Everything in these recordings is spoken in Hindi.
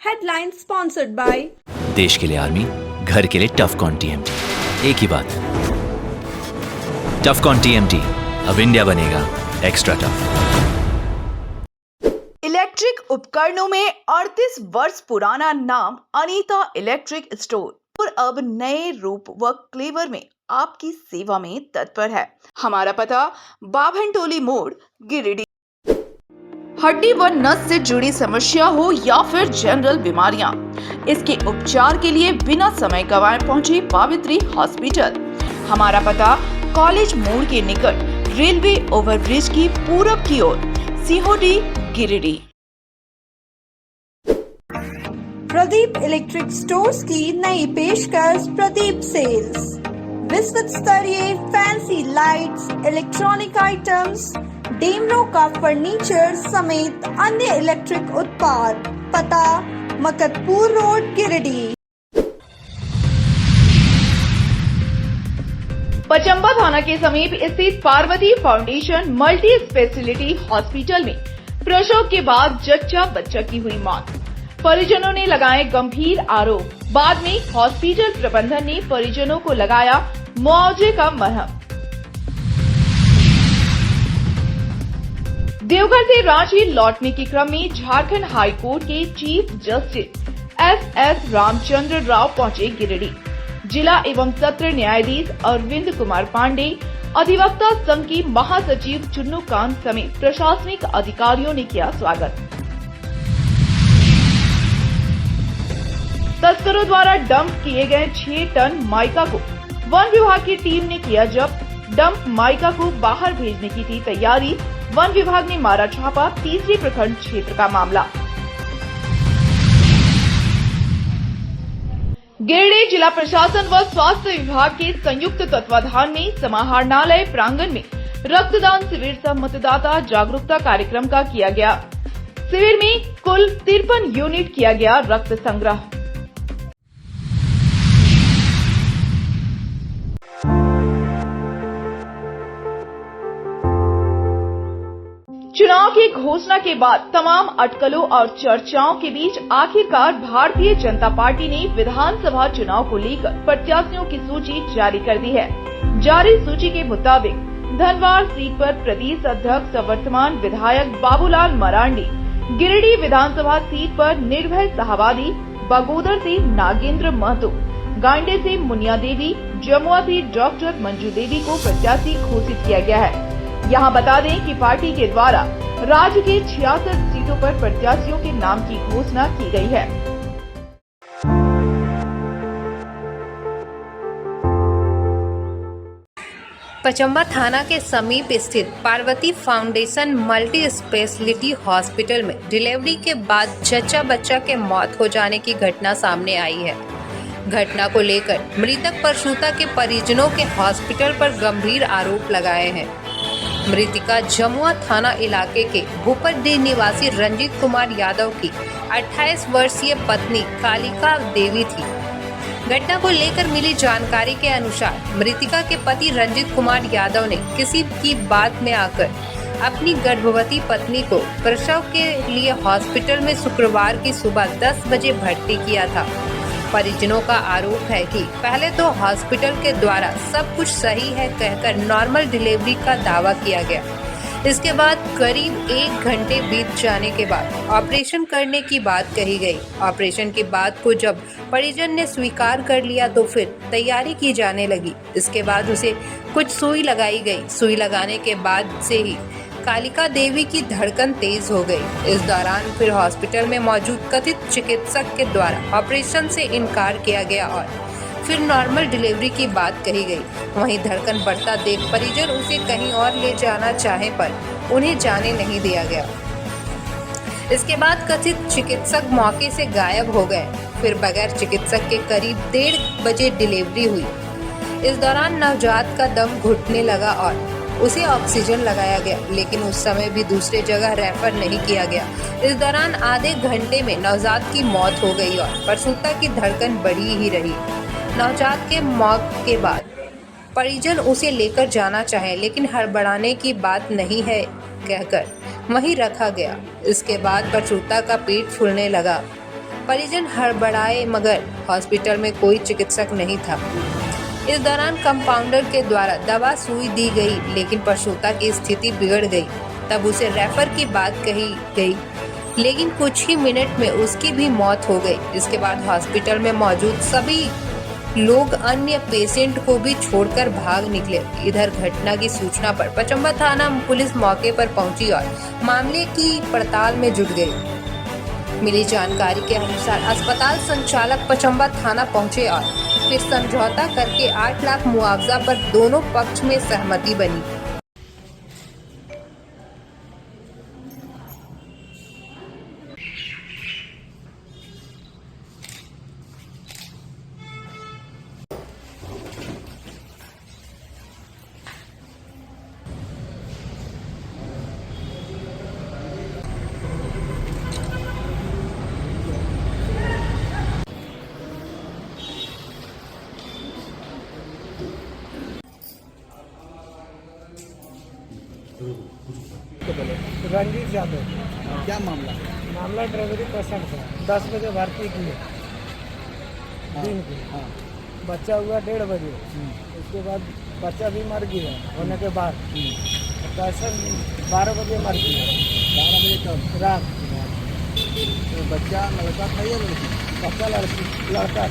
Headline sponsored by देश के लिए आर्मी, घर के लिए टफकॉन टीएमटी। एक ही बात, टफकॉन टीएमटी, अब इंडिया बनेगा एक्स्ट्रा टफ। इलेक्ट्रिक उपकरणों में 38 वर्ष पुराना नाम अनीता इलेक्ट्रिक स्टोर और अब नए रूप व क्लेवर में आपकी सेवा में तत्पर है। हमारा पता बाभनटोली मोड़, गिरिडीह। हड्डी व नस से जुड़ी समस्या हो या फिर जनरल बीमारियां, इसके उपचार के लिए बिना समय गंवाए पहुंचे पावित्री हॉस्पिटल। हमारा पता कॉलेज मोड़ के निकट रेलवे ओवरब्रिज की पूरब की ओर, सिहोडी, गिरिडीह। प्रदीप इलेक्ट्रिक स्टोर्स की नई पेशकश प्रदीप सेल्स। विश्व स्तरीय fancy lights, electronic items, Damro का फर्नीचर समेत अन्य इलेक्ट्रिक उत्पाद। पता मकतपुर रोड, गिरिडीह। पचंबा थाना के समीप स्थित Parvati foundation multi speciality hospital में प्रसव के बाद जच्चा बच्चा की हुई मौत। परिजनों ने लगाए गंभीर आरोप। बाद में हॉस्पिटल प्रबंधन ने परिजनों को लगाया मुआवजे का मरहम। देवघर से रांची लौटने के क्रम में झारखंड हाई कोर्ट के chief justice S Ramchandra Rao पहुंचे गिरिडीह। जिला एवं सत्र न्यायाधीश अरविंद कुमार पांडे, अधिवक्ता संघ की महासचिव चुन्नू कांत समेत प्रशासनिक अधिकारियों ने किया स्वागत। तस्करों द्वारा डंप किए गए 6 टन माइका को वन विभाग की टीम ने किया जब्त। डंप माइका को बाहर भेजने की थी तैयारी। वन विभाग ने मारा छापा। तीसरी प्रखंड क्षेत्र का मामला। गिरिडीह जिला प्रशासन व स्वास्थ्य विभाग के संयुक्त तत्वाधान में समाहरणालय प्रांगण में रक्तदान शिविर सह मतदाता जागरूकता कार्यक्रम का किया गया। शिविर में कुल 53 यूनिट किया गया रक्त संग्रह। चुनाव की घोषणा के बाद तमाम अटकलों और चर्चाओं के बीच आखिरकार भारतीय जनता पार्टी ने विधानसभा चुनाव को लेकर प्रत्याशियों की सूची जारी कर दी है। जारी सूची के मुताबिक धनवार सीट पर प्रदेश अध्यक्ष वर्तमान विधायक बाबूलाल मरांडी, गिरिडीह विधानसभा सीट पर निर्भय शाहवादी, बगोदर से नागेंद्र महतो, गांडे से मुनिया देवी, जमुआ से डॉक्टर मंजू देवी को प्रत्याशी घोषित किया गया है। यहाँ बता दें कि पार्टी के द्वारा राज्य के 66 सीटों पर प्रत्याशियों के नाम की घोषणा की गई है। पचंबा थाना के समीप स्थित Parvati foundation multi speciality hospital में डिलीवरी के बाद जच्चा बच्चा के मौत हो जाने की घटना सामने आई है। घटना को लेकर मृतक प्रसूता के परिजनों के हॉस्पिटल पर गंभीर आरोप लगाए हैं। मृतिका जमुआ थाना इलाके के भूपतडीह निवासी रंजीत कुमार यादव की 28 वर्षीय पत्नी कालिका देवी थी। घटना को लेकर मिली जानकारी के अनुसार मृतिका के पति रंजीत कुमार यादव ने किसी की बात में आकर अपनी गर्भवती पत्नी को प्रसव के लिए हॉस्पिटल में शुक्रवार की सुबह 10 बजे भर्ती किया था। परिजनों का आरोप है कि पहले तो हॉस्पिटल के द्वारा सब कुछ सही है कहकर नॉर्मल डिलीवरी का दावा किया गया। इसके बाद करीब 1 घंटे बीत जाने के बाद ऑपरेशन करने की बात कही गई। ऑपरेशन की बात को जब परिजन ने स्वीकार कर लिया तो फिर तैयारी की जाने लगी। इसके बाद उसे कुछ सुई लगाई गई। सुई लगाने के बाद से ही कालिका देवी की धड़कन तेज हो गई। इस दौरान फिर हॉस्पिटल में मौजूद कथित चिकित्सक के द्वारा ऑपरेशन से इनकार किया गया और फिर नॉर्मल डिलीवरी की बात कही गई। वहीं धड़कन बढ़ता देख परिजन उसे कहीं और ले जाना चाहे पर उन्हें जाने नहीं दिया गया। इसके बाद कथित चिकित्सक मौके से गायब हो गए। फिर बगैर चिकित्सक के करीब 1:30 बजे डिलीवरी हुई। इस दौरान नवजात का दम घुटने लगा और उसे ऑक्सीजन लगाया गया, लेकिन उस समय भी दूसरे जगह रेफर नहीं किया गया। इस दौरान आधे घंटे में नवजात की मौत हो गई और प्रसूता की धड़कन बढ़ी ही रही। नवजात के मौत के बाद परिजन उसे लेकर जाना चाहे, लेकिन हड़बड़ाने की बात नहीं है कहकर वहीं रखा गया। इसके बाद प्रसूता का पेट फूलने लगा। परिजन हड़बड़ाए मगर हॉस्पिटल में कोई चिकित्सक नहीं था। इस दौरान कंपाउंडर के द्वारा दवा सुई दी गई, लेकिन प्रसूता की स्थिति बिगड़ गई। तब उसे रेफर की बात कही गई, लेकिन कुछ ही मिनट में उसकी भी मौत हो गई। इसके बाद हॉस्पिटल में मौजूद सभी लोग अन्य पेशेंट को भी छोड़कर भाग निकले। इधर घटना की सूचना पर पचम्बा थाना पुलिस मौके पर पहुंची और मामले की पड़ताल में जुट गई। मिली जानकारी के अनुसार अस्पताल संचालक पचम्बा थाना पहुंचे और फिर समझौता करके 8 लाख मुआवजा पर दोनों पक्ष में सहमति बनी। रंजीत यादव। क्या मामला? मामला ड्राइवरी पेशेंट था, 10 बजे भर्ती किए दिन को। हाँ। बच्चा हुआ 1:30 बजे। उसके बाद बच्चा भी मर गया होने के बाद पेशेंट 12 बजे मर गया। 12 बजे कब? रात। तो बच्चा लड़का था या लड़की? बच्चा लड़का।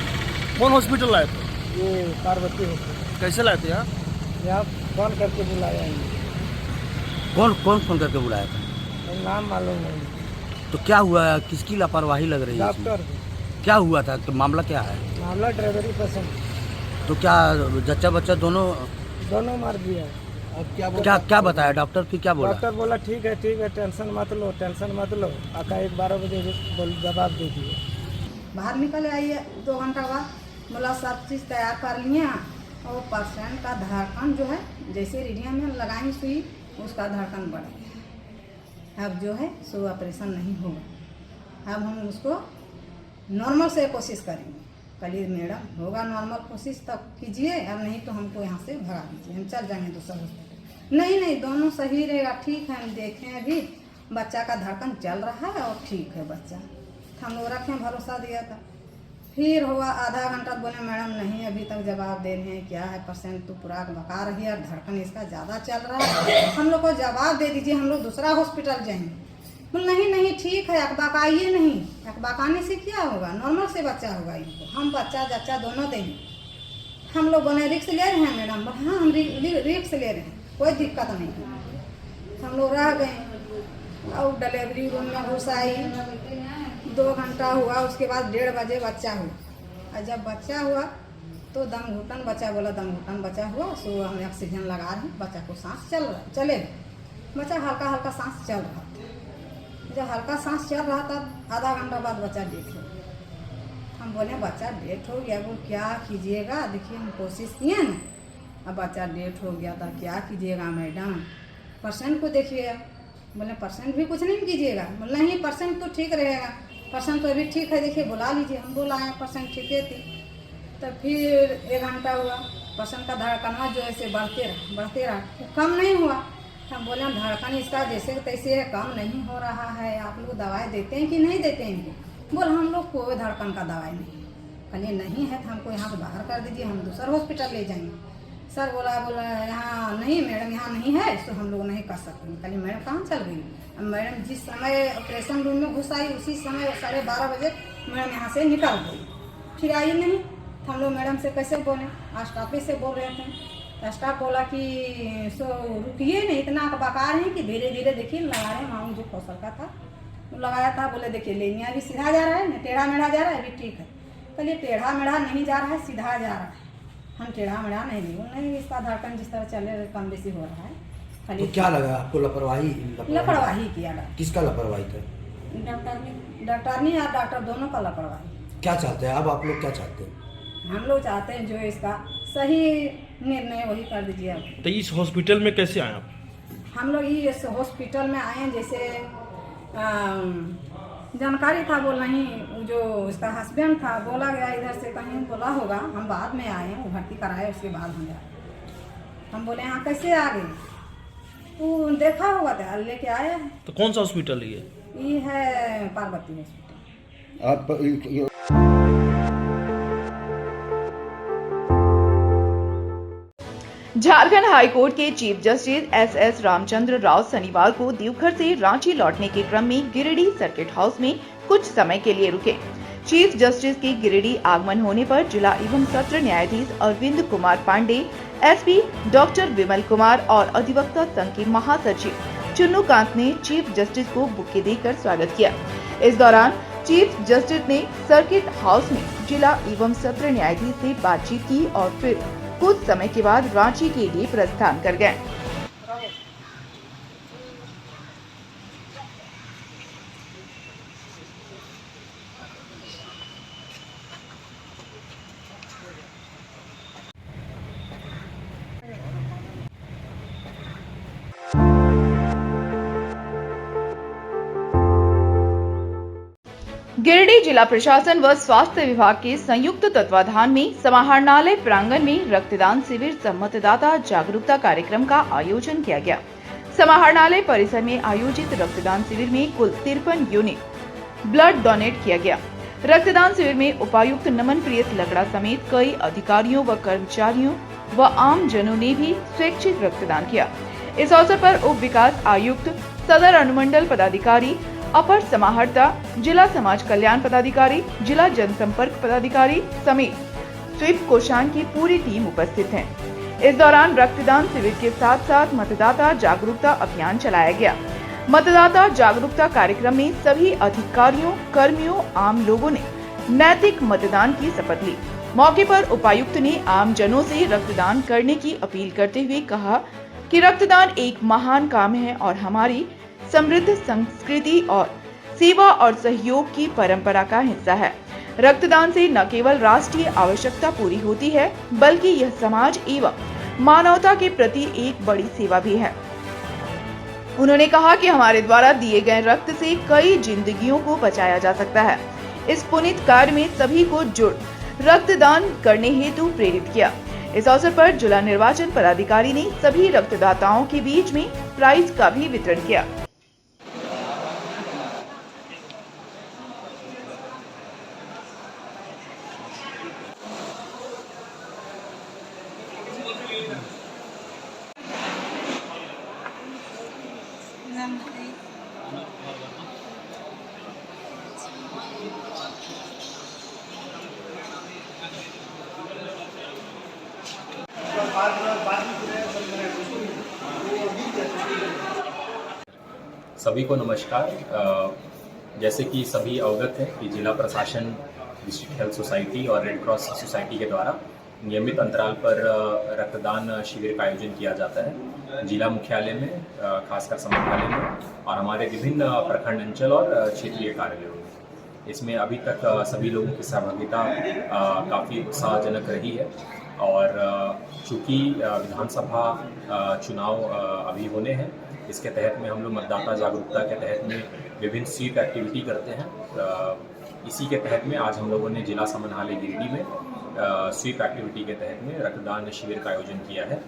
कौन हॉस्पिटल लाए थे? ये पार्वती हॉस्पिटल। कैसे लाए थे यहाँ? यहाँ फोन करके बुलाया है। कौन फोन करके बुलाया था? नाम मालूम नहीं। तो क्या हुआ? किसकी लापरवाही लग रही है इसमें? डॉक्टर। क्या हुआ था? तो मामला क्या है? मामला ड्राइवरी पेशेंट। तो क्या जच्चा बच्चा दोनों मर गया। अब क्या बताया डॉक्टर? फिर क्या बोला? डॉक्टर बोला ठीक है टेंशन मत लो। आका 12 बजे जवाब दे दिए। बाहर निकल आई है 2 घंटा बाद, बोला सब चीज़ तैयार कर लिए हैं और पेशेंट का धड़कन जो है जैसे रीढ़िया में लगाएंगे सुई, उसका धड़कन बढ़ गया। अब जो है सो ऑपरेशन नहीं होगा। अब हम उसको नॉर्मल से कोशिश करेंगे। कल मैडम होगा नॉर्मल कोशिश तब कीजिए, अब नहीं तो हमको यहाँ से भगा दीजिए, हम चल जाएंगे दूसरा हॉस्पिटल। नहीं दोनों सही रहेगा, ठीक है। हम देखें अभी बच्चा का धड़कन चल रहा है और ठीक है बच्चा। हम लोग रखें, भरोसा दिया था। फिर हुआ आधा घंटा, बोले मैडम नहीं अभी तक जवाब दे रहे हैं, क्या है पेशेंट तो पूरा बका रही है और धड़कन इसका ज़्यादा चल रहा है, हम लोग को जवाब दे दीजिए, हम लोग दूसरा हॉस्पिटल जाएंगे। बोले नहीं ठीक है, अकबाकाइए नहीं, अकबाकाने से क्या होगा, नॉर्मल से बच्चा होगा इनको, हम बच्चा दोनों देंगे। हम लोग बोले रिक्स ले रहे हैं मैडम? बोले हाँ हम रिक्स ले रहे हैं, कोई दिक्कत नहीं। हम लोग रह गए और डिलीवरी रूम में घुस आई। 2 घंटा हुआ, उसके बाद 1:30 बजे बच्चा हुआ। और जब बच्चा हुआ तो दम घुटन बच्चा बोला, दम घुटन बच्चा हुआ, सो हम ऑक्सीजन लगा रहे हैं, बच्चा को सांस चले। बच्चा हल्का सांस चल रहा था। जब हल्का सांस चल रहा था, आधा घंटा बाद बच्चा डेथ हो गया। हम बोले बच्चा डेथ हो गया, बोल क्या कीजिएगा, देखिए हम कोशिश किए ना, अब बच्चा डेथ हो गया था, क्या कीजिएगा मैडम, पेशेंट को देखिएगा। बोले पेशेंट भी कुछ नहीं कीजिएगा? बोले नहीं पेशेंट तो ठीक रहेगा, पेशेंट तो अभी ठीक है, देखिए बुला लीजिए। हम बुलाए, पेशेंट ठीक थी। तब फिर 1 घंटा हुआ, पेशेंट का धड़कन जो ऐसे बढ़ते रहा, कम नहीं हुआ। हम बोले धड़कन इसका जैसे तैसे है, कम नहीं हो रहा है, आप लोग दवाई देते हैं कि नहीं देते हैं इनको? बोले हम लोग कोई धड़कन का दवाई नहीं। कहिए नहीं है तो हमको यहाँ से बाहर कर दीजिए, हम दूसरा हॉस्पिटल ले जाएंगे। सर बोला यहाँ नहीं मैडम, यहाँ नहीं है, तो हम लोग नहीं कर सकते। कहिए मैडम कहाँ चल गई? अब मैडम जिस समय ऑपरेशन रूम में घुस आई, उसी समय 12:30 बजे मैडम यहाँ से निकल गई, फिर आई नहीं। हम लोग मैडम से कैसे बोले, स्टाफ से बोल रहे थे। स्टाफ बोला कि सो रुकिए नहीं, इतना बका रहे हैं कि धीरे धीरे देखिए लगा रहे हैं। मामू जो कौशल का था वो लगाया था, बोले देखिए लेनिया अभी सीधा जा रहा है, न टेढ़ा मेढ़ा जा रहा है, अभी ठीक है। चलिए टेढ़ा मेढ़ा नहीं जा रहा है, सीधा जा रहा है, हम टेढ़ा मेढ़ा नहीं नहीं, इसका धड़कन जिस तरह चले कम बेसी हो रहा है। खाली तो क्या लगा आपको? लापरवाही किया। किसका लापरवाही था? डॉक्टर नहीं और डॉक्टर दोनों का लापरवाही। क्या चाहते हैं अब आप लोग? क्या चाहते हैं? हम लोग चाहते हैं जो इसका सही निर्णय वही कर दीजिए। अब तो इस हॉस्पिटल में कैसे आए आप? हम लोग इस हॉस्पिटल में आए हैं, जैसे जानकारी था, बोल नहीं जो उसका हस्बैंड था बोला गया इधर से कहीं बोला होगा, हम बाद में आए हैं, वो भर्ती कराए उसके बाद हम जाए। हम बोले यहाँ कैसे आ गए, वो देखा होगा तो लेके आया है। तो कौन सा हॉस्पिटल है ये? ये है पार्वती हॉस्पिटल। झारखंड हाईकोर्ट के chief justice S Ramchandra Rao शनिवार को देवघर से रांची लौटने के क्रम में गिरिडीह सर्किट हाउस में कुछ समय के लिए रुके। चीफ जस्टिस के गिरिडीह आगमन होने पर जिला एवं सत्र न्यायाधीश अरविंद कुमार पांडे, एसपी डॉक्टर विमल कुमार और अधिवक्ता संघ के महासचिव चुन्नू कांत ने चीफ जस्टिस को बुके देकर स्वागत किया। इस दौरान चीफ जस्टिस ने सर्किट हाउस में जिला एवं सत्र न्यायाधीश से बातचीत की और फिर कुछ समय के बाद रांची के लिए प्रस्थान कर गए। गिरिडीह जिला प्रशासन व स्वास्थ्य विभाग के संयुक्त तत्वाधान में समाहरणालय प्रांगण में रक्तदान शिविर सह मतदाता जागरूकता कार्यक्रम का आयोजन किया गया। समाहरणालय परिसर में आयोजित रक्तदान शिविर में कुल 53 यूनिट ब्लड डोनेट किया गया। रक्तदान शिविर में उपायुक्त नमन प्रियत लगड़ा समेत कई अधिकारियों व कर्मचारियों व आम जनों ने भी स्वैच्छिक रक्तदान किया। इस अवसर पर उप विकास आयुक्त, सदर अनुमंडल पदाधिकारी, अपर समाहर्ता, जिला समाज कल्याण पदाधिकारी, जिला जनसंपर्क पदाधिकारी समेत स्वीप कोषांग की पूरी टीम उपस्थित है। इस दौरान रक्तदान शिविर के साथ साथ मतदाता जागरूकता अभियान चलाया गया। मतदाता जागरूकता कार्यक्रम में सभी अधिकारियों, कर्मियों, आम लोगों ने नैतिक मतदान की शपथ ली। मौके पर उपायुक्त ने आम जनों से रक्तदान करने की अपील करते हुए कहा कि रक्तदान एक महान काम है और हमारी समृद्ध संस्कृति और सेवा और सहयोग की परंपरा का हिस्सा है। रक्तदान से न केवल राष्ट्रीय आवश्यकता पूरी होती है, बल्कि यह समाज एवं मानवता के प्रति एक बड़ी सेवा भी है। उन्होंने कहा कि हमारे द्वारा दिए गए रक्त से कई जिंदगियों को बचाया जा सकता है। इस पुनीत कार्य में सभी को जुड़ रक्तदान करने हेतु प्रेरित किया। इस अवसर पर जिला निर्वाचन पदाधिकारी ने सभी रक्तदाताओं के बीच में प्राइज का भी वितरण किया। सभी को नमस्कार। जैसे कि सभी अवगत हैं कि जिला प्रशासन, डिस्ट्रिक्ट हेल्थ सोसाइटी और रेड क्रॉस सोसाइटी के द्वारा नियमित अंतराल पर रक्तदान शिविर का आयोजन किया जाता है। जिला मुख्यालय में, खासकर समाहरणालय में और हमारे विभिन्न प्रखंड, अंचल और क्षेत्रीय कार्यालयों में। इसमें अभी तक सभी लोगों की सहभागिता काफ़ी उत्साहजनक रही है और चूँकि विधानसभा चुनाव अभी होने हैं, इसके तहत में हम लोग मतदाता जागरूकता के तहत में विभिन्न स्वीप एक्टिविटी करते हैं। इसी के तहत में आज हम लोगों ने जिला समाहरणालय गिरिडीह में स्वीप एक्टिविटी के तहत में रक्तदान शिविर का आयोजन किया है।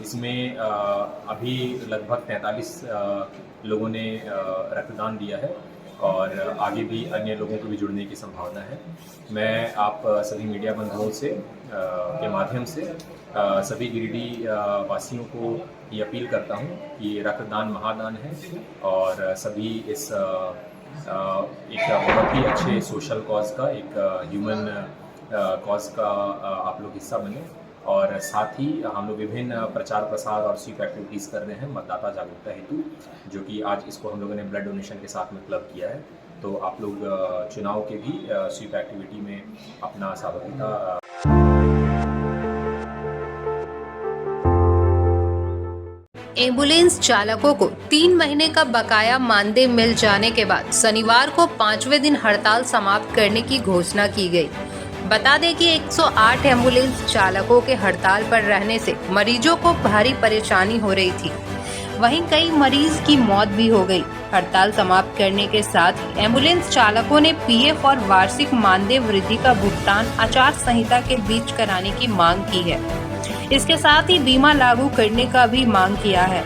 इसमें अभी लगभग 43 लोगों ने रक्तदान दिया है और आगे भी अन्य लोगों को भी जुड़ने की संभावना है। मैं आप सभी मीडिया बंधुओं से के माध्यम से सभी गिरिडीह वासियों को ये अपील करता हूँ कि रक्तदान महादान है और सभी इस एक बहुत ही अच्छे सोशल कॉज का, एक ह्यूमन कॉज का आप लोग हिस्सा बने। और साथ ही हम लोग विभिन्न प्रचार प्रसार और स्वीप एक्टिविटीज़ कर रहे हैं मतदाता जागरूकता हेतु, जो कि आज इसको हम लोगों ने ब्लड डोनेशन के साथ में क्लब किया है। तो आप लोग चुनाव के भी स्वीप एक्टिविटी में अपना सहभागिता। एम्बुलेंस चालकों को 3 महीने का बकाया मानदेय मिल जाने के बाद शनिवार को 5वें दिन हड़ताल समाप्त करने की घोषणा की गई। बता दें कि 108 एम्बुलेंस चालकों के हड़ताल पर रहने से मरीजों को भारी परेशानी हो रही थी। वहीं कई मरीज की मौत भी हो गई। हड़ताल समाप्त करने के साथ ही एम्बुलेंस चालकों ने पीएफ और वार्षिक मानदेय वृद्धि का भुगतान आचार संहिता के बीच कराने की मांग की है। इसके साथ ही बीमा लागू करने का भी मांग किया है।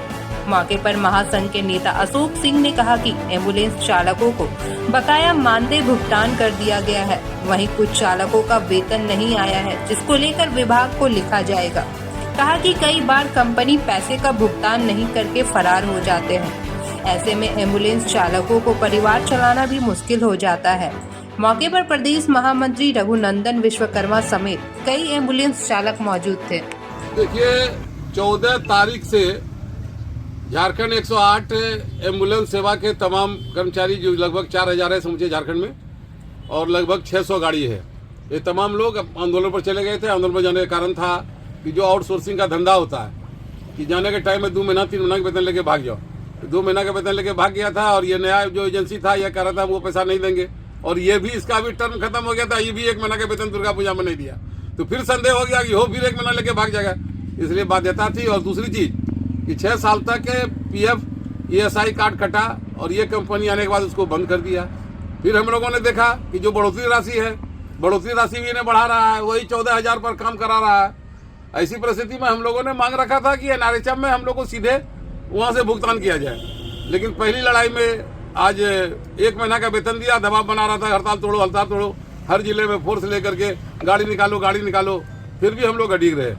मौके पर महासंघ के नेता अशोक सिंह ने कहा कि एम्बुलेंस चालकों को बकाया मानदेय भुगतान कर दिया गया है। वहीं कुछ चालकों का वेतन नहीं आया है, जिसको लेकर विभाग को लिखा जाएगा। कहा कि कई बार कंपनी पैसे का भुगतान नहीं करके फरार हो जाते हैं। ऐसे में एम्बुलेंस चालकों को परिवार चलाना भी मुश्किल हो जाता है। मौके पर प्रदेश महामंत्री रघुनंदन विश्वकर्मा समेत कई एम्बुलेंस चालक मौजूद थे। देखिए, 14 तारीख से झारखंड 108 एम्बुलेंस सेवा के तमाम कर्मचारी, जो लगभग 4000 है समूचे झारखंड में, और लगभग 600 गाड़ी है, ये तमाम लोग आंदोलन पर चले गए थे। आंदोलन पर जाने का कारण था कि जो आउटसोर्सिंग का धंधा होता है कि जाने के टाइम में 2 महीना 3 महीना का वेतन लेके भाग जाओ। 2 महीना का वेतन लेके भाग गया था और ये नया जो एजेंसी था यह कह रहा था वो पैसा नहीं देंगे, और ये भी इसका भी टर्म खत्म हो गया था, ये भी 1 महीना का वेतन दुर्गा पूजा में नहीं दिया। तो फिर संदेह हो गया कि हो फिर 1 महीना लेके भाग जाएगा, इसलिए बाध्यता थी। और दूसरी चीज कि 6 साल तक PF ESI कार्ड कटा और ये कंपनी आने के बाद उसको बंद कर दिया। फिर हम लोगों ने देखा कि जो बढ़ोतरी राशि है, बढ़ोतरी राशि भी इन्हें बढ़ा रहा है, वही 14,000 पर काम करा रहा है। ऐसी परिस्थिति में हम लोगों ने मांग रखा था कि NRHM में हम लोग को सीधे वहां से भुगतान किया जाए, लेकिन पहली लड़ाई में आज 1 महीना का वेतन दिया, दबाव बना रहा था हड़ताल तोड़ो, हर जिले में फोर्स लेकर के गाड़ी निकालो, फिर भी हम लोग अड़िग रहे।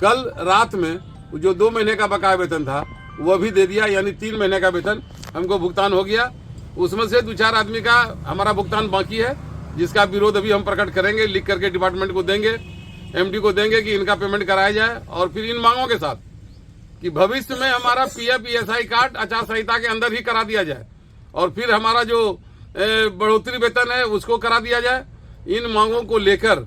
कल रात में जो 2 महीने का बकाया वेतन था वह भी दे दिया, यानी 3 महीने का वेतन हमको भुगतान हो गया। उसमें से 2-4 आदमी का हमारा भुगतान बाकी है, जिसका विरोध अभी हम प्रकट करेंगे, लिख करके डिपार्टमेंट को देंगे, MD को देंगे कि इनका पेमेंट कराया जाए। और फिर इन मांगों के साथ कि भविष्य में हमारा PF ESI कार्ड आचार संहिता के अंदर ही करा दिया जाए, और फिर हमारा जो बढ़ोतरी वेतन है उसको करा दिया जाए। इन मांगों को लेकर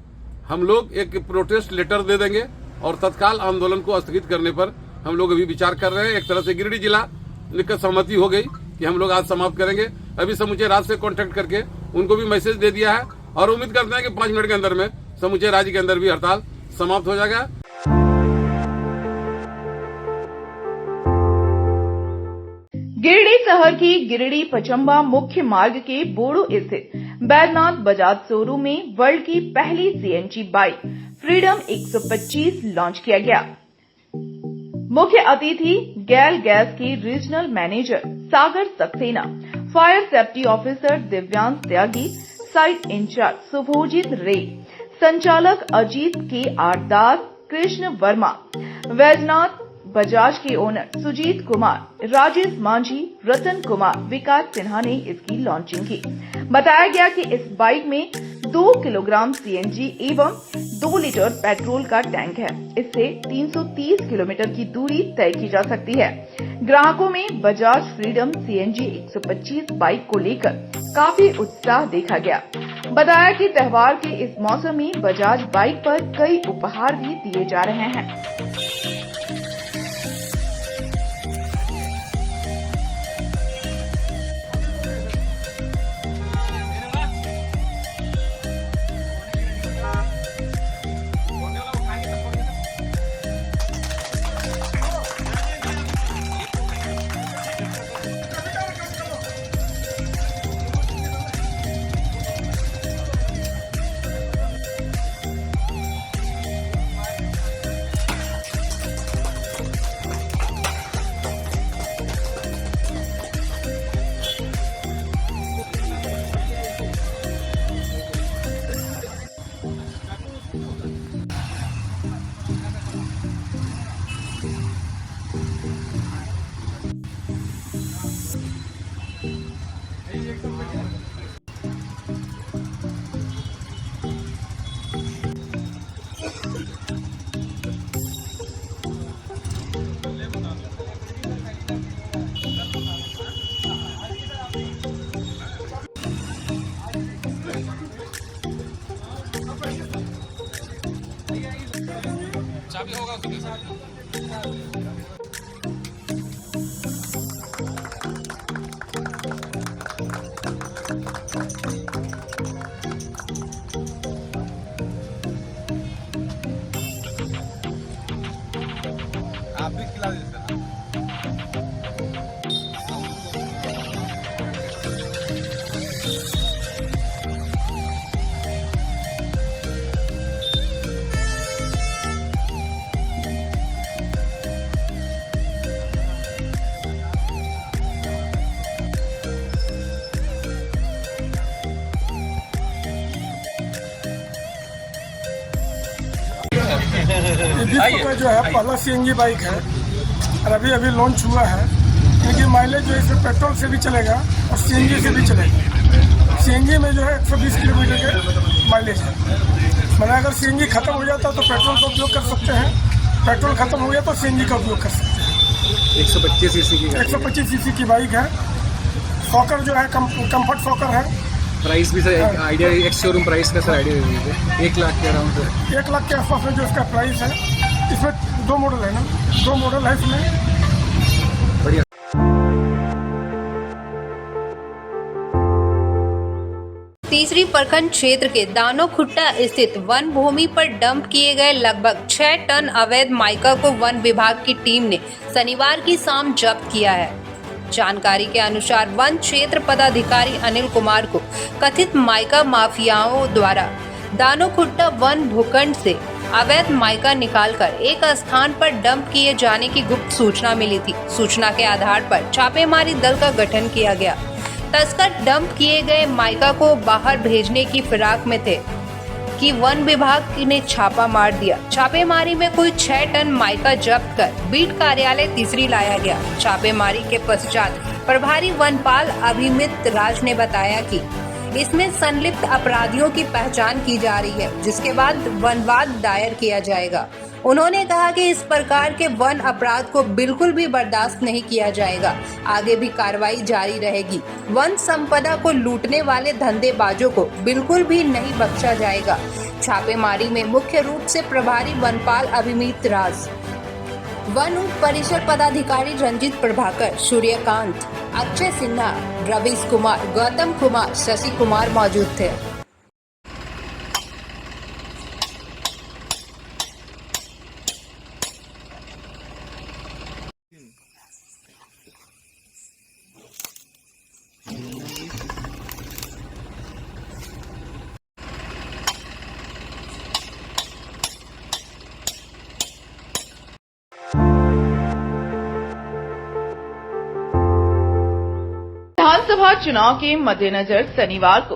हम लोग एक प्रोटेस्ट लेटर दे देंगे और तत्काल आंदोलन को स्थगित करने पर हम लोग अभी विचार कर रहे हैं। एक तरह से गिरिडीह जिला निकट सहमति हो गई कि हम लोग आज समाप्त करेंगे। अभी समूचे राज्य से कांटेक्ट करके उनको भी मैसेज दे दिया है और उम्मीद करते हैं कि 5 मिनट के अंदर में समूचे राज्य के अंदर भी हड़ताल समाप्त हो जाएगा। गिरिडीह शहर की गिरिडीह पचम्बा मुख्य मार्ग के बोड़ो स्थित बैद्यनाथ बजाज शोरूम में वर्ल्ड की पहली CNG बाइक फ्रीडम 125 लॉन्च किया गया। मुख्य अतिथि गैल गैस के regional manager Sagar Saxena, fire safety officer Divyansh Tyagi, site incharge Shubhojit Ray, संचालक अजीत के दास, कृष्ण वर्मा, वैजनाथ बजाज के ओनर सुजीत कुमार, राजेश मांझी, रतन कुमार, विकास सिन्हा ने इसकी लॉन्चिंग की। बताया गया कि इस बाइक में 2 किलोग्राम CNG एवं 2 लीटर पेट्रोल का टैंक है। इससे 330 किलोमीटर की दूरी तय की जा सकती है। ग्राहकों में बजाज फ्रीडम CNG 125 बाइक को लेकर काफी उत्साह देखा गया। बताया कि त्योहार के इस मौसम में बजाज बाइक पर कई उपहार भी दिए जा रहे हैं। चाबी होगा उसके साथ। ये विश्व का जो है पहला सीएनजी बाइक है और अभी अभी लॉन्च हुआ है। इनकी माइलेज जो है इसमें पेट्रोल से भी चलेगा और सीएनजी से भी चलेगा। सीएनजी में जो है 120 किलोमीटर के माइलेज है। मैंने अगर सीएनजी खत्म हो जाता तो पेट्रोल का उपयोग कर सकते हैं, पेट्रोल खत्म हो गया तो सीएनजी का उपयोग कर सकते हैं। 125 सीसी की बाइक है। सॉकर जो है कंफर्ट सॉकर है। प्राइस भी sir idea ex showroom price का सर आइडिया दे दीजिए। 1 लाख के अराउंड है। 1 लाख के आसपास में जो इसका प्राइस है। इसमें 2 मॉडल है ना, 2 मॉडल है इसमें। बढ़िया। तीसरी प्रखंड क्षेत्र के दानो खुट्टा स्थित वन भूमि पर डंप किए गए लगभग 6 टन अवैध माइका को वन विभाग की टीम ने शनिवार की शाम जब्त किया है। जानकारी के अनुसार वन क्षेत्र पदाधिकारी अनिल कुमार को कथित माइका माफियाओं द्वारा दानो खुट्टा वन भूखंड से अवैध माइका निकालकर एक स्थान पर डंप किए जाने की गुप्त सूचना मिली थी। सूचना के आधार पर छापेमारी दल का गठन किया गया। तस्कर डंप किए गए माइका को बाहर भेजने की फिराक में थे कि वन विभाग ने छापा मार दिया। छापेमारी में कुल 6 टन माइका जब्त कर बीट कार्यालय तीसरी लाया गया। छापेमारी के पश्चात प्रभारी वनपाल अभिमित राज ने बताया कि इसमें संलिप्त अपराधियों की पहचान की जा रही है, जिसके बाद वनवाद दायर किया जाएगा। उन्होंने कहा कि इस प्रकार के वन अपराध को बिल्कुल भी बर्दाश्त नहीं किया जाएगा। आगे भी कार्रवाई जारी रहेगी। वन संपदा को लूटने वाले धंधेबाजों को बिल्कुल भी नहीं बख्शा जाएगा। छापेमारी में मुख्य रूप से प्रभारी वनपाल अभिमित राज, वन उप परिषद पदाधिकारी रंजित प्रभाकर, सूर्यकांत, अक्षय सिन्हा, रवीश कुमार, गौतम कुमार, शशि कुमार मौजूद थे। विधानसभा चुनाव के मद्देनजर शनिवार को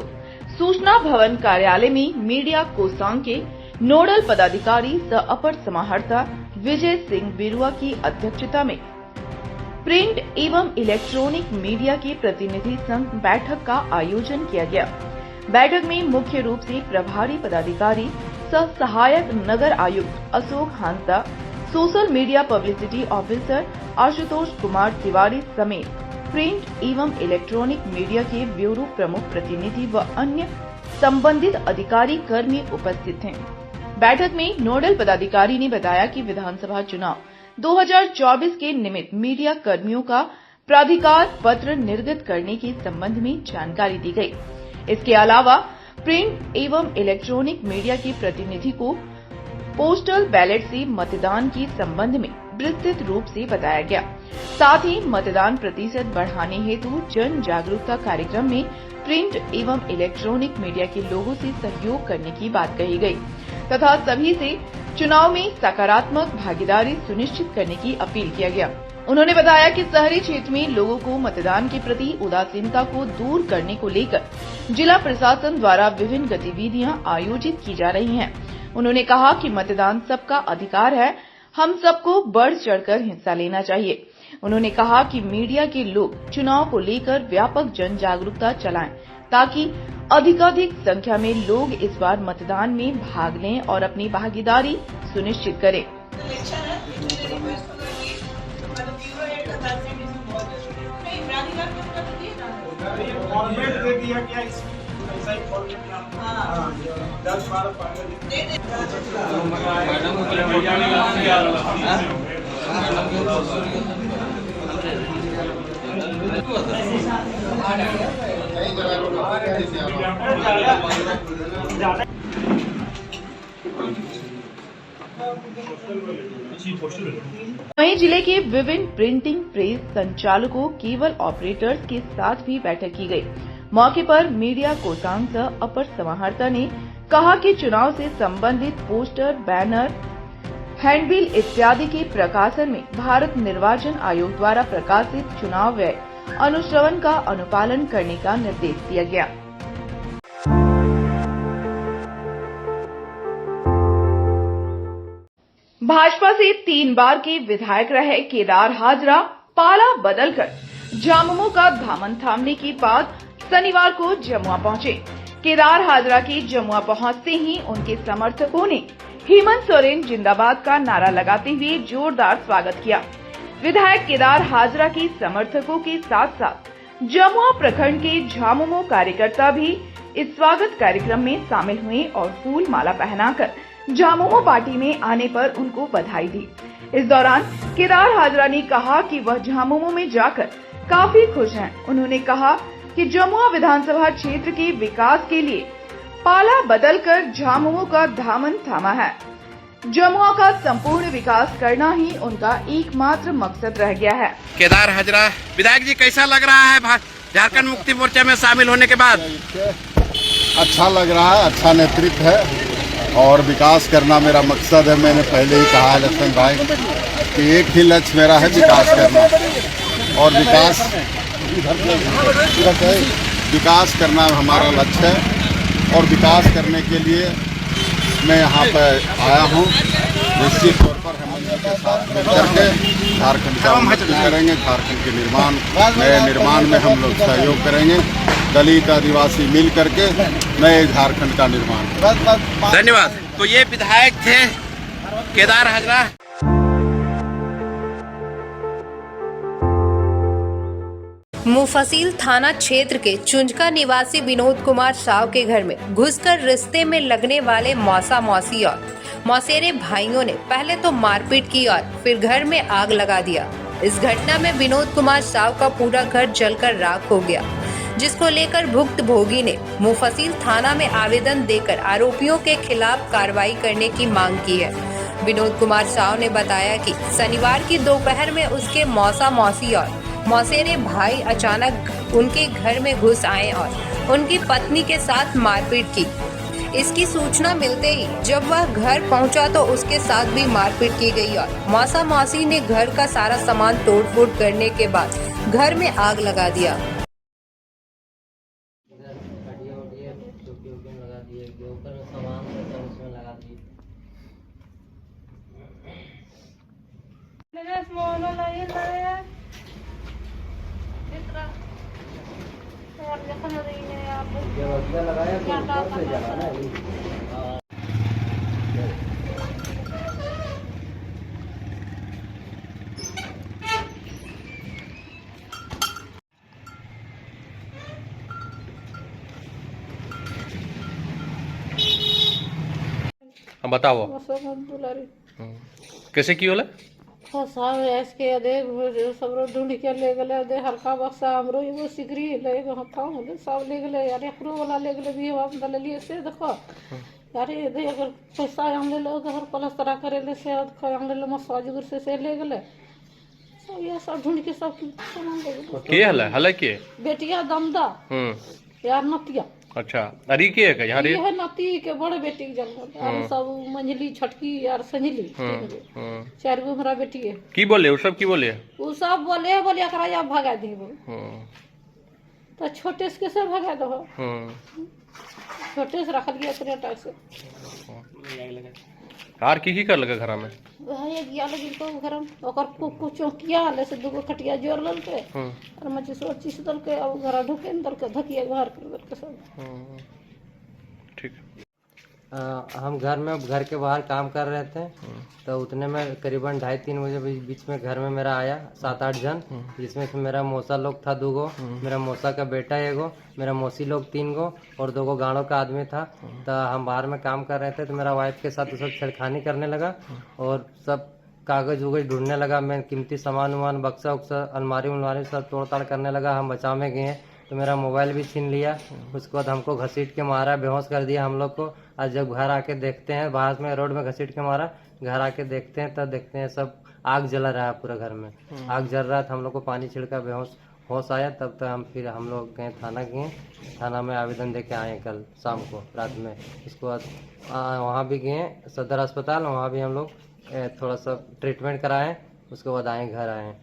सूचना भवन कार्यालय में मीडिया कोषांग के नोडल पदाधिकारी सह अपर समाहर्ता विजय सिंह बिरुआ की अध्यक्षता में प्रिंट एवं इलेक्ट्रॉनिक मीडिया के प्रतिनिधि संघ बैठक का आयोजन किया गया। बैठक में मुख्य रूप से प्रभारी पदाधिकारी सह सहायक नगर आयुक्त Ashok Hansda, social media publicity officer Ashutosh Kumar Tiwari समेत प्रिंट एवं इलेक्ट्रॉनिक मीडिया के ब्यूरो प्रमुख प्रतिनिधि व अन्य संबंधित अधिकारी कर्मी उपस्थित हैं। बैठक में नोडल पदाधिकारी ने बताया कि विधानसभा चुनाव 2024 के निमित्त मीडिया कर्मियों का प्राधिकार पत्र निर्गत करने के संबंध में जानकारी दी गई। इसके अलावा प्रिंट एवं इलेक्ट्रॉनिक मीडिया के प्रतिनिधि को पोस्टल बैलेट से मतदान के संबंध में विस्तृत रूप से बताया गया। साथ ही मतदान प्रतिशत बढ़ाने हेतु जन जागरूकता कार्यक्रम में प्रिंट एवं इलेक्ट्रॉनिक मीडिया के लोगों से सहयोग करने की बात कही गई तथा सभी से चुनाव में सकारात्मक भागीदारी सुनिश्चित करने की अपील किया गया। उन्होंने बताया कि शहरी क्षेत्र में लोगों को मतदान के प्रति उदासीनता को दूर करने को लेकर जिला प्रशासन द्वारा विभिन्न गतिविधियां आयोजित की जा रही हैं। उन्होंने कहा कि मतदान सबका अधिकार है, हम सबको बढ़ चढ़कर हिस्सा लेना चाहिए। उन्होंने कहा कि मीडिया के लोग चुनाव को लेकर व्यापक जन जागरूकता चलाएं ताकि अधिकाधिक संख्या में लोग इस बार मतदान में भाग लें और अपनी भागीदारी सुनिश्चित करें। वहीं जिले के विभिन्न प्रिंटिंग प्रेस संचालकों, केबल ऑपरेटर्स के साथ भी बैठक की गई। मौके पर मीडिया कोषांग सह अपर समाहर्ता ने कहा कि चुनाव से संबंधित पोस्टर, बैनर, हैंडबिल इत्यादि के प्रकाशन में भारत निर्वाचन आयोग द्वारा प्रकाशित चुनाव व्यय अनुश्रवण का अनुपालन करने का निर्देश दिया गया। भाजपा से 3 बार के विधायक रहे केदार हाजरा पाला बदलकर झामुमो का दामन थामने के बाद शनिवार को जमुआ पहुंचे। केदार हाजरा के जमुआ पहुंचते ही उनके समर्थकों ने हेमंत सोरेन जिंदाबाद का नारा लगाते हुए जोरदार स्वागत किया। विधायक केदार हाजरा के समर्थकों के साथ साथ जमुआ प्रखंड के झामुमो कार्यकर्ता भी इस स्वागत कार्यक्रम में शामिल हुए और फूल माला पहनाकर झामुमो पार्टी में आने पर उनको बधाई दी। इस दौरान केदार हाजरा ने कहा कि वह झामुमो में जाकर काफी खुश हैं। उन्होंने कहा कि जमुआ विधानसभा क्षेत्र के विकास के लिए पाला बदलकर झामुमो का दामन थामा है। जमुआ का संपूर्ण विकास करना ही उनका एकमात्र मकसद रह गया है। केदार हाजरा विधायक जी, कैसा लग रहा है झारखंड मुक्ति मोर्चा में शामिल होने के बाद? अच्छा लग रहा है, अच्छा नेतृत्व है और विकास करना मेरा मकसद है। मैंने पहले ही कहा है लक्ष्मण भाई कि एक ही लक्ष्य मेरा है, विकास करना और विकास करना हमारा लक्ष्य है और विकास करने के लिए मैं यहाँ पर आया हूँ। निश्चित तौर पर हम के साथ मिलकर के झारखंड का उन्नति करेंगे, झारखंड के नए निर्माण में हम लोग सहयोग करेंगे। दलित आदिवासी मिल करके नए झारखंड का निर्माण। धन्यवाद। तो ये विधायक थे केदार हाजरा। मुफस्सिल थाना क्षेत्र के चुंझका निवासी विनोद कुमार साव के घर में घुसकर रिश्ते में लगने वाले मौसा मौसी और मौसेरे भाइयों ने पहले तो मारपीट की और फिर घर में आग लगा दिया। इस घटना में विनोद कुमार साव का पूरा घर जलकर राख हो गया, जिसको लेकर भुक्तभोगी ने मुफस्सिल थाना में आवेदन देकर आरोपियों के खिलाफ कार्रवाई करने की मांग की है। विनोद कुमार साव ने बताया कि शनिवार की दोपहर में उसके मौसा मौसी और मौसेरे भाई अचानक उनके घर में घुस आए और उनकी पत्नी के साथ मारपीट की। इसकी सूचना मिलते ही जब वह घर पहुंचा तो उसके साथ भी मारपीट की गई और मौसा मौसी ने घर का सारा सामान तोड़फोड़ करने के बाद घर में आग लगा दिया। बताओ कैसे की होला? सब ऐसे अदे सब ढूंढ के ले गले अदे हल्का बक्सा हमरो एगो सिकरी ले एगो हथा होले सब ले गले यार एकरो वाला ले गले भी हम दललिए से देखो यार ये दे अगर पैसा हम ले लो घर प्लास्टर करे ले से हम ले लो मसाज गुर से ले गले सब ये सब ढूंढ के सब सामान ले गले। के हला के बेटिया दमदा यार नतिया। अच्छा, अरे के है यहाँ रे? ये है नती के बड़े बेटी के जन्म और सब मंझली छटकी यार संजली 4 गो हमरा बेटी है। की बोले वो सब? की बोले वो सब बोले एकरा या भगा दी तो छोटे से कैसे भगा दो? छोटे से रख दिया इतने टाइम से। कार की कर लगा घर में? वही गया लगी तो घर में ओकर को चौकिया ले से दुगो खटिया जोड़ लल के और मची सोच चीज दल के अब घर ढुके अंदर के धकिया घर के सब। ठीक। हम घर के बाहर काम कर रहे थे तो उतने में करीबन 2:30-3 बजे बीच में घर में मेरा आया 7-8 जन, जिसमें से मेरा मौसा लोग था 2 गो, मेरा मौसा का बेटा 1 गो, मेरा मौसी लोग 3 गो और 2 गो गाँव का आदमी था। तो हम बाहर में काम कर रहे थे तो मेरा वाइफ के साथ सब छेड़खानी करने लगा और सब कागज उगज ढूंढने लगा। मैं कीमती सामान वामान बक्सा उक्सा अलमारी सब तोड़ ताड़ करने लगा। हम बचाव में गए तो मेरा मोबाइल भी छीन लिया। उसके बाद हमको घसीट के मारा, बेहोश कर दिया हम लोग को। आज जब घर आके देखते हैं, बाहर में रोड में घसीट के मारा, घर आके देखते हैं तब देखते हैं सब आग जला रहा है पूरा घर में। आग जल रहा था, हम लोग को पानी छिड़का, होश आया तब तक हम लोग गए थाना में आवेदन दे के आए कल शाम को रात में। इसके बाद वहाँ भी गए सदर अस्पताल, वहाँ भी हम लोग थोड़ा सा ट्रीटमेंट कराएं, उसके बाद घर आए।